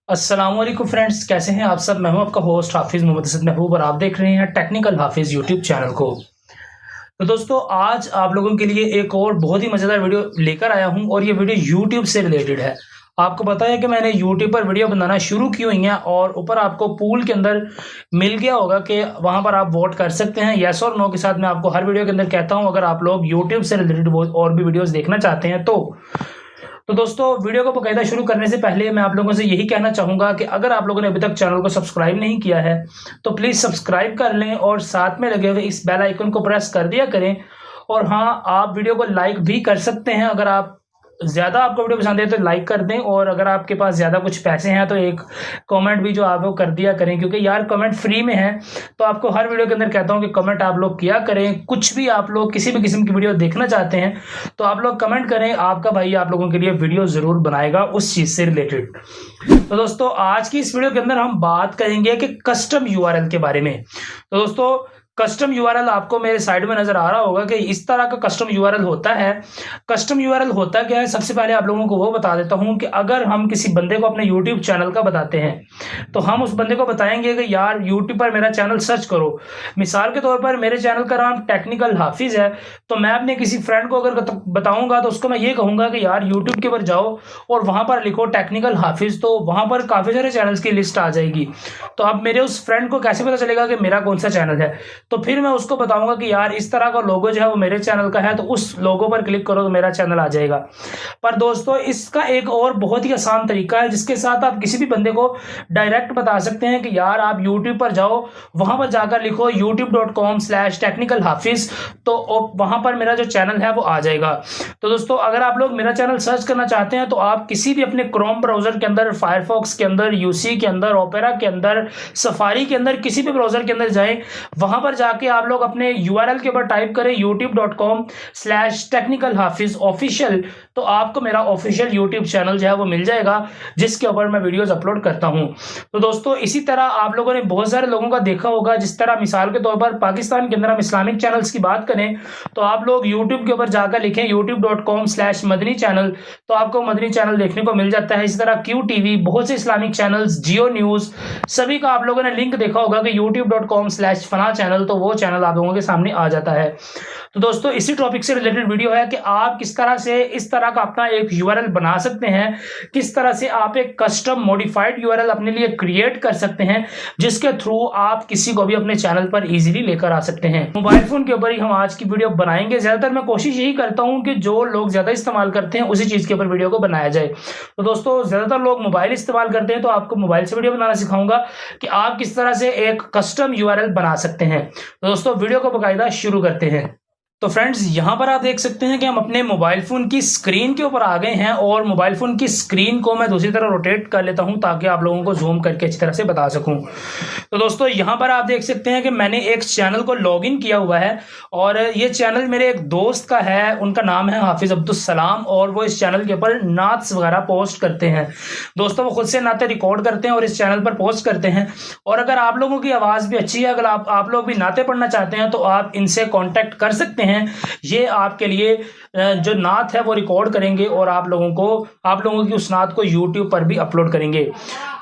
अस्सलाम वालेकुम फ्रेंड्स, कैसे हैं आप सब। मैं हूं आपका होस्ट हाफिज़ मोहम्मद असद महबूब और आप देख रहे हैं टेक्निकल हाफिज़ यूट्यूब चैनल को। तो दोस्तों, आज आप लोगों के लिए एक और बहुत ही मज़ेदार वीडियो लेकर आया हूं और ये वीडियो यूट्यूब से रिलेटेड है। आपको पता है कि मैंने यूट्यूब पर वीडियो बनाना शुरू की हुई है और ऊपर आपको पूल के अंदर मिल गया होगा कि वहां पर आप वोट कर सकते हैं येस और नो के साथ। मैं आपको हर वीडियो के अंदर कहता हूं, अगर आप लोग यूट्यूब से रिलेटेड और भी वीडियोज़ देखना चाहते हैं तो दोस्तों, वीडियो को बाकायदा शुरू करने से पहले मैं आप लोगों से यही कहना चाहूंगा कि अगर आप लोगों ने अभी तक चैनल को सब्सक्राइब नहीं किया है तो प्लीज़ सब्सक्राइब कर लें और साथ में लगे हुए इस बेल आइकन को प्रेस कर दिया करें। और हाँ, आप वीडियो को लाइक भी कर सकते हैं। अगर आप ज़्यादा आपको वीडियो पसंद है तो लाइक कर दें, और अगर आपके पास ज़्यादा कुछ पैसे हैं तो एक कमेंट भी जो आप वो कर दिया करें, क्योंकि यार कमेंट फ्री में है। तो आपको हर वीडियो के अंदर कहता हूं कि कमेंट आप लोग किया करें। कुछ भी आप लोग किसी भी किस्म की वीडियो देखना चाहते हैं तो आप लोग कमेंट करें, आपका भाई आप लोगों के लिए वीडियो ज़रूर बनाएगा उस चीज़ से रिलेटेड। तो दोस्तों, आज की इस वीडियो के अंदर हम बात करेंगे कि कस्टम यूआरएल के बारे में। तो दोस्तों, कस्टम यूआरएल आपको मेरे साइड में नजर आ रहा होगा कि इस तरह का कस्टम यूआरएल होता है। कस्टम यूआरएल होता क्या है, सबसे पहले आप लोगों को वो बता देता हूं कि अगर हम किसी बंदे को अपने यूट्यूब चैनल का बताते हैं तो हम उस बंदे को बताएंगे कि यार यूट्यूब पर मेरा चैनल सर्च करो। मिसाल के तौर पर मेरे चैनल का नाम टेक्निकल हाफिज है, तो मैं अपने किसी फ्रेंड को अगर बताऊंगा तो उसको मैं ये कहूंगा कि यार यूट्यूब के ऊपर जाओ और वहां पर लिखो टेक्निकल हाफिज, तो वहां पर काफी सारे चैनल्स की लिस्ट आ जाएगी। तो अब मेरे उस फ्रेंड को कैसे पता चलेगा कि मेरा कौन सा चैनल है? तो फिर मैं उसको बताऊंगा कि यार इस तरह का लोगो जो है वो मेरे चैनल का है, तो उस लोगो पर क्लिक करो तो मेरा चैनल आ जाएगा। पर दोस्तों, इसका एक और बहुत ही आसान तरीका है जिसके साथ आप किसी भी बंदे को डायरेक्ट बता सकते हैं कि यार आप यूट्यूब पर जाओ, वहां पर जाकर लिखो youtube.com/technicalhafiz, तो वहां पर मेरा जो चैनल है वो आ जाएगा। तो दोस्तों, अगर आप लोग मेरा चैनल सर्च करना चाहते हैं तो आप किसी भी अपने क्रोम ब्राउजर के अंदर, फायरफॉक्स के अंदर, यूसी के अंदर, ओपेरा के अंदर, सफारी के अंदर, किसी भी ब्राउजर के अंदर जाएं, वहां पर जाके आप लोग अपने यूआरएल के ऊपर टाइप करें youtube.com/technicalhafiz ऑफिशियल, तो आपको मेरा ऑफिशियल यूट्यूब चैनल जो है वो मिल जाएगा जिसके ऊपर मैं वीडियोस अपलोड करता हूं। तो दोस्तों, इसी तरह आप लोगों ने बहुत सारे लोगों का देखा होगा, जिस तरह मिसाल के तौर पर पाकिस्तान के अंदर हम इस्लामिक चैनल्स की बात करें तो आप लोग यूट्यूब के ऊपर जाकर लिखें youtube.com/मदनी चैनल, तो आपको मदनी चैनल देखने को मिल जाता है। इसी तरह क्यू टीवी, बहुत से इस्लामिक चैनल्स, जियो न्यूज, सभी का आप लोगों ने लिंक देखा होगा कि youtube.com/फला चैनल, तो वो चैनल आप लोगों के सामने आ जाता है। तो दोस्तों, इसी टॉपिक से रिलेटेड वीडियो है कि आप किस तरह से इस तरह का अपना एक यूआरएल बना सकते हैं, किस तरह से आप एक कस्टम मॉडिफाइड यूआरएल अपने लिए क्रिएट कर सकते हैं जिसके थ्रू आप किसी को भी अपने चैनल पर इजीली लेकर आ सकते हैं। मोबाइल फोन के ऊपर ही हम आज की वीडियो बनाएंगे। ज्यादातर मैं कोशिश यही करता हूं कि जो लोग ज्यादा इस्तेमाल करते हैं उसी चीज के ऊपर वीडियो को बनाया जाए। तो दोस्तों, ज्यादातर लोग मोबाइल इस्तेमाल करते हैं तो आपको मोबाइल से वीडियो बनाना सिखाऊंगा कि आप किस तरह से एक कस्टम यूआरएल बना सकते हैं। तो दोस्तों, वीडियो को बाकायदा शुरू करते हैं। तो फ्रेंड्स, यहां पर आप देख सकते हैं कि हम अपने मोबाइल फोन की स्क्रीन के ऊपर आ गए हैं और मोबाइल फोन की स्क्रीन को मैं दूसरी तरफ रोटेट कर लेता हूं ताकि आप लोगों को जूम करके अच्छी तरह से बता सकूं। तो दोस्तों, यहां पर आप देख सकते हैं कि मैंने एक चैनल को लॉगिन किया हुआ है और ये चैनल मेरे एक दोस्त का है, उनका नाम है हाफिज अब्दुल सलाम, और वो इस चैनल के ऊपर नात्स वगैरह पोस्ट करते हैं। दोस्तों, वो खुद से नाते रिकॉर्ड करते हैं और इस चैनल पर पोस्ट करते हैं। और अगर आप लोगों की आवाज़ भी अच्छी है, अगर आप लोग भी नाते पढ़ना चाहते हैं तो आप इनसे कॉन्टैक्ट कर सकते हैं। ये आपके लिए जो नात है वो रिकॉर्ड करेंगे और आप लोगों की उस नात को यूट्यूब पर भी अपलोड करेंगे।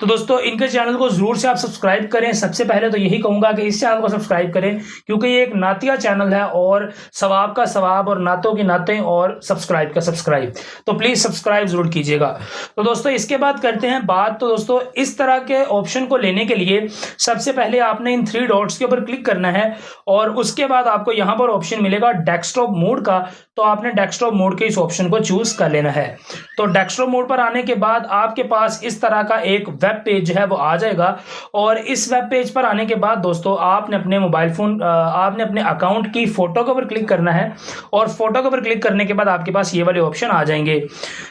तो दोस्तों, इनके चैनल को जरूर से आप सब्सक्राइब करें। सबसे पहले तो यही कहूंगा कि इस चैनल को सब्सक्राइब करें क्योंकि ये एक नातिया चैनल है और सवाब का सवाब और नातों की नातें और सब्सक्राइब का सब्सक्राइब, तो प्लीज सब्सक्राइब जरूर कीजिएगा। तो दोस्तों, इसके बाद करते हैं बात। तो दोस्तों, इस तरह के ऑप्शन को लेने के लिए सबसे पहले आपने इन 3 डॉट्स के ऊपर क्लिक करना है और उसके बाद आपको यहां पर ऑप्शन मिलेगा डेस्कटॉप मोड का, तो आपने डेस्कटॉप मोड के इस ऑप्शन को चूज कर लेना है। तो डेस्कटॉप मोड पर आने के बाद आपके पास इस तरह का एक वेब पेज है वो आ जाएगा और इस वेब पेज पर आने के बाद दोस्तों, आपने अपने मोबाइल फोन आपने अपने अकाउंट की फोटो के ऊपर क्लिक करना है और फोटो के ऊपर क्लिक करने के बाद आपके पास ये वाले ऑप्शन आ जाएंगे।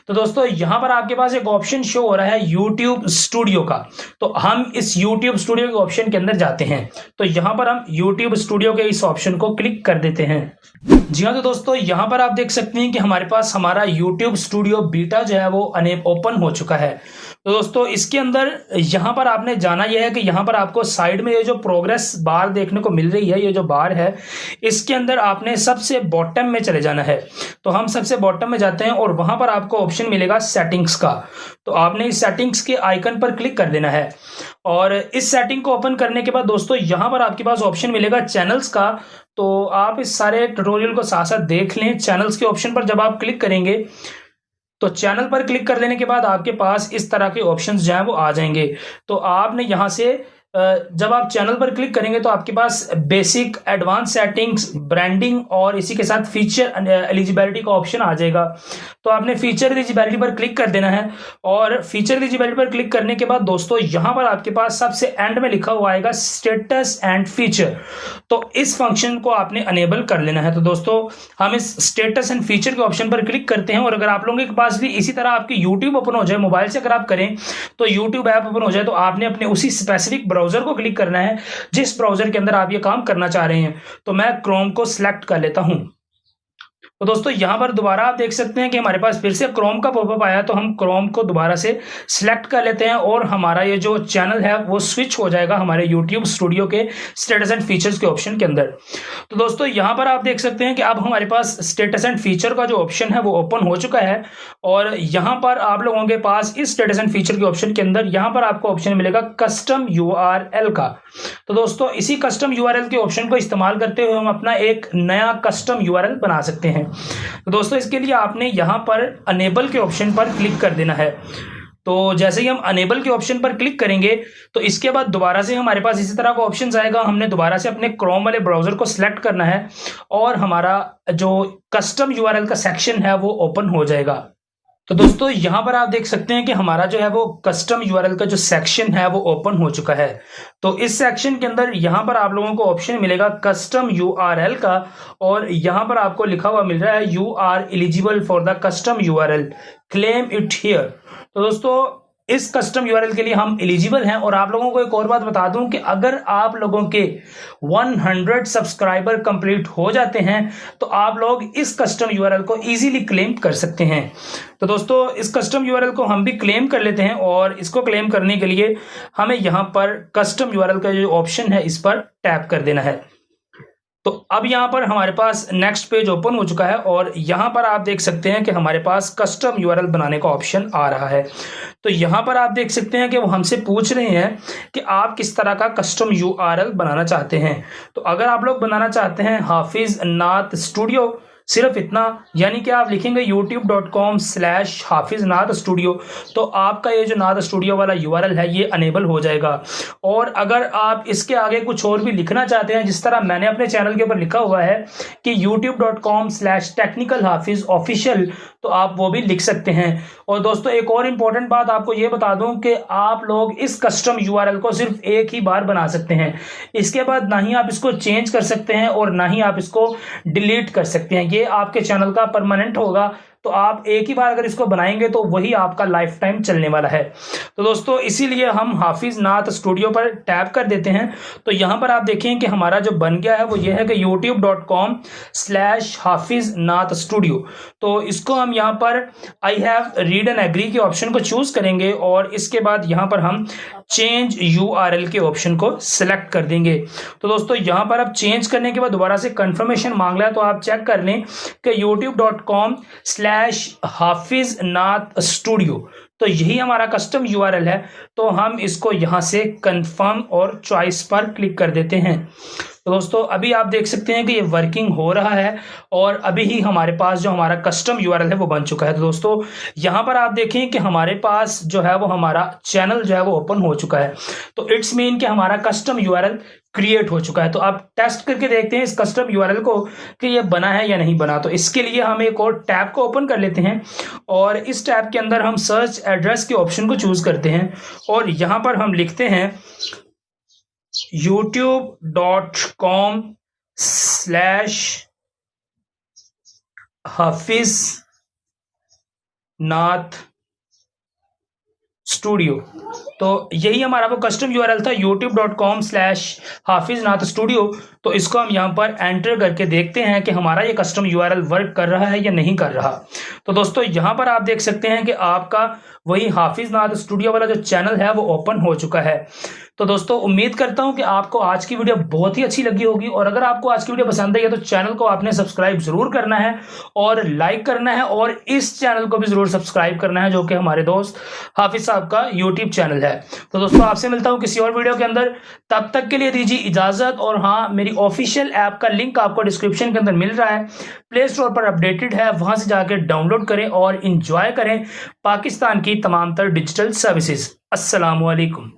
तो दोस्तों, यहां पर आपके पास एक ऑप्शन शो हो रहा है यूट्यूब स्टूडियो का, तो हम इस यूट्यूब स्टूडियो के ऑप्शन के अंदर जाते हैं। तो यहां पर हम यूट्यूब स्टूडियो के इस ऑप्शन को क्लिक कर देते हैं। जी हाँ, तो दोस्तों, यहां पर आप देख सकते सकते हैं कि हमारे पास हमारा YouTube स्टूडियो बीटा जो है वो ओपन हो चुका है। तो दोस्तों इसके अंदर यहाँ पर आपने जाना यह है कि यहाँ पर आपको साइड में ये जो प्रोग्रेस बार देखने को मिल रही है, ये जो बार है, इसके अंदर आपने सबसे बॉटम में चले जाना है। तो हम सबसे बॉटम में जाते हैं और वहां पर आपको ऑप्शन मिलेगा सेटिंग्स का। तो आपने इस सेटिंग्स के आइकन पर क्लिक कर देना है और इस सेटिंग को ओपन करने के बाद दोस्तों यहाँ पर आपके पास ऑप्शन मिलेगा चैनल्स का। तो आप इस सारे ट्यूटोरियल को साथ साथ देख लें। चैनल्स के ऑप्शन पर जब आप क्लिक करेंगे तो चैनल पर क्लिक कर देने के बाद आपके पास इस तरह के ऑप्शंस जो हैं वो आ जाएंगे। तो आपने यहाँ से जब आप चैनल पर क्लिक करेंगे तो आपके पास बेसिक, एडवांस सेटिंग्स, ब्रांडिंग और इसी के साथ फीचर एलिजिबिलिटी का ऑप्शन आ जाएगा। तो आपने फीचर एलिजिबिलिटी पर क्लिक कर देना है और फीचर एलिजिबिलिटी पर क्लिक करने के बाद दोस्तों यहाँ पर आपके पास सबसे एंड में लिखा हुआ आएगा स्टेटस एंड फीचर। तो इस फंक्शन को आपने अनेबल कर लेना है। तो दोस्तों हम इस स्टेटस एंड फीचर के ऑप्शन पर क्लिक करते हैं और अगर आप लोगों के पास भी इसी तरह आपकी यूट्यूब ओपन हो जाए, मोबाइल से अगर आप करें तो यूट्यूब ऐप ओपन हो जाए, तो आपने अपने उसी स्पेसिफिक ब्राउजर को क्लिक करना है जिस ब्राउजर के अंदर आप ये काम करना चाह रहे हैं। तो मैं क्रोम को सिलेक्ट कर लेता हूं। तो दोस्तों यहां पर दोबारा आप देख सकते हैं कि हमारे पास फिर से क्रोम का पॉपअप आया। तो हम क्रोम को दोबारा से सिलेक्ट कर लेते हैं और हमारा ये जो चैनल है वो स्विच हो जाएगा हमारे YouTube स्टूडियो के स्टेटस एंड फीचर्स के ऑप्शन के अंदर। तो दोस्तों यहां पर आप देख सकते हैं कि अब हमारे पास स्टेटस एंड फीचर का जो ऑप्शन है वो ओपन हो चुका है और यहां पर आप लोगों के पास इस स्टेटस एंड फीचर के ऑप्शन के अंदर यहां पर आपको ऑप्शन मिलेगा कस्टम URL का। तो दोस्तों इसी कस्टम URL के ऑप्शन को इस्तेमाल करते हुए हम अपना एक नया कस्टम URL बना सकते हैं। तो दोस्तों इसके लिए आपने यहां पर अनेबल के ऑप्शन पर क्लिक कर देना है। तो जैसे ही हम अनेबल के ऑप्शन पर क्लिक करेंगे तो इसके बाद दोबारा से हमारे पास इसी तरह का ऑप्शन आएगा। हमने दोबारा से अपने क्रोम वाले ब्राउजर को सिलेक्ट करना है और हमारा जो कस्टम URL का सेक्शन है वो ओपन हो जाएगा। तो दोस्तों यहां पर आप देख सकते हैं कि हमारा जो है वो कस्टम URL का जो सेक्शन है वो ओपन हो चुका है। तो इस सेक्शन के अंदर यहां पर आप लोगों को ऑप्शन मिलेगा कस्टम URL का और यहां पर आपको लिखा हुआ मिल रहा है you are eligible for the custom URL, claim it here. तो दोस्तों इस कस्टम URL के लिए हम एलिजिबल हैं। और आप लोगों को एक और बात बता दूं कि अगर आप लोगों के 100 सब्सक्राइबर कंप्लीट हो जाते हैं तो आप लोग इस कस्टम URL को इजीली क्लेम कर सकते हैं। तो दोस्तों इस कस्टम URL को हम भी क्लेम कर लेते हैं और इसको क्लेम करने के लिए हमें यहां पर कस्टम URL का जो ऑप्शन है इस पर टैप कर देना है। तो अब यहाँ पर हमारे पास नेक्स्ट पेज ओपन हो चुका है और यहाँ पर आप देख सकते हैं कि हमारे पास कस्टम URL बनाने का ऑप्शन आ रहा है। तो यहाँ पर आप देख सकते हैं कि वो हमसे पूछ रहे हैं कि आप किस तरह का कस्टम URL बनाना चाहते हैं। तो अगर आप लोग बनाना चाहते हैं हाफिज नात स्टूडियो, सिर्फ इतना, यानी कि आप लिखेंगे youtube.com/हाफिज नात स्टूडियो, तो आपका ये जो नात स्टूडियो वाला URL है ये अनेबल हो जाएगा। और अगर आप इसके आगे कुछ और भी लिखना चाहते हैं, जिस तरह मैंने अपने चैनल के ऊपर लिखा हुआ है कि youtube.com/technicalhafizofficial, तो आप वो भी लिख सकते हैं। और दोस्तों एक और इंपॉर्टेंट बात आपको ये बता दूं कि आप लोग इस कस्टम URL को सिर्फ एक ही बार बना सकते हैं। इसके बाद ना ही आप इसको चेंज कर सकते हैं और ना ही आप इसको डिलीट कर सकते हैं। ये आपके चैनल का परमानेंट होगा। तो आप एक ही बार अगर इसको बनाएंगे तो वही आपका लाइफ टाइम चलने वाला है। तो दोस्तों इसीलिए हम हाफिज नात स्टूडियो पर टैप कर देते हैं। तो यहां पर आप देखें कि हमारा जो बन गया है वो ये है कि youtube.com/हाफिज नात स्टूडियो। तो इसको हम यहाँ पर I have read and agree के ऑप्शन को चूज करेंगे और इसके बाद यहाँ पर हम चेंज URL के ऑप्शन को सिलेक्ट कर देंगे। तो दोस्तों यहाँ पर अब चेंज करने के बाद दोबारा से कंफर्मेशन मांग रहा है, तो आप चेक कर लें कि youtube.com/हाफिज नात स्टूडियो, तो यही हमारा कस्टम URL है। तो हम इसको यहां से कंफर्म और चॉइस पर क्लिक कर देते हैं। तो दोस्तों अभी आप देख सकते हैं कि ये वर्किंग हो रहा है और अभी ही हमारे पास जो हमारा कस्टम URL है वो बन चुका है। तो दोस्तों यहाँ पर आप देखें कि हमारे पास जो है वो हमारा चैनल जो है वो ओपन हो चुका है। तो इट्स मीन कि हमारा कस्टम URL क्रिएट हो चुका है। तो आप टेस्ट करके देखते हैं इस कस्टम URL को कि ये बना है या नहीं बना। तो इसके लिए हम एक और टैब को ओपन कर लेते हैं और इस टैब के अंदर हम सर्च एड्रेस के ऑप्शन को चूज करते हैं और यहाँ पर हम लिखते हैं youtube.com/हाफिज नात स्टूडियो। तो यही हमारा वो कस्टम यूआरएल था youtube.com/हाफिजनाथस्टूडियो। तो इसको हम यहाँ पर एंटर करके देखते हैं कि हमारा ये कस्टम यूआरएल वर्क कर रहा है या नहीं कर रहा। तो दोस्तों यहाँ पर आप देख सकते हैं कि आपका वही हाफिजनाथ स्टूडियो वाला जो चैनल है वो ओपन हो चुका है। तो दोस्तों उम्मीद करता हूं कि आपको आज की वीडियो बहुत ही अच्छी लगी होगी, और अगर आपको आज की वीडियो पसंद आई है तो चैनल को आपने सब्सक्राइब जरूर करना है और लाइक करना है, और इस चैनल को भी जरूर सब्सक्राइब करना है जो कि हमारे दोस्त हाफिज साहब का यूट्यूब चैनल है। तो दोस्तों आपसे मिलता हूं किसी और वीडियो के अंदर, तब तक के लिए दीजिए इजाजत। और हाँ, मेरी ऑफिशियल ऐप का लिंक आपको डिस्क्रिप्शन के अंदर मिल रहा है, प्ले स्टोर पर अपडेटेड है, वहां से जाकर डाउनलोड करें और इंजॉय करें पाकिस्तान की तमाम तर डिजिटल सर्विसेज। अस्सलाम वालेकुम।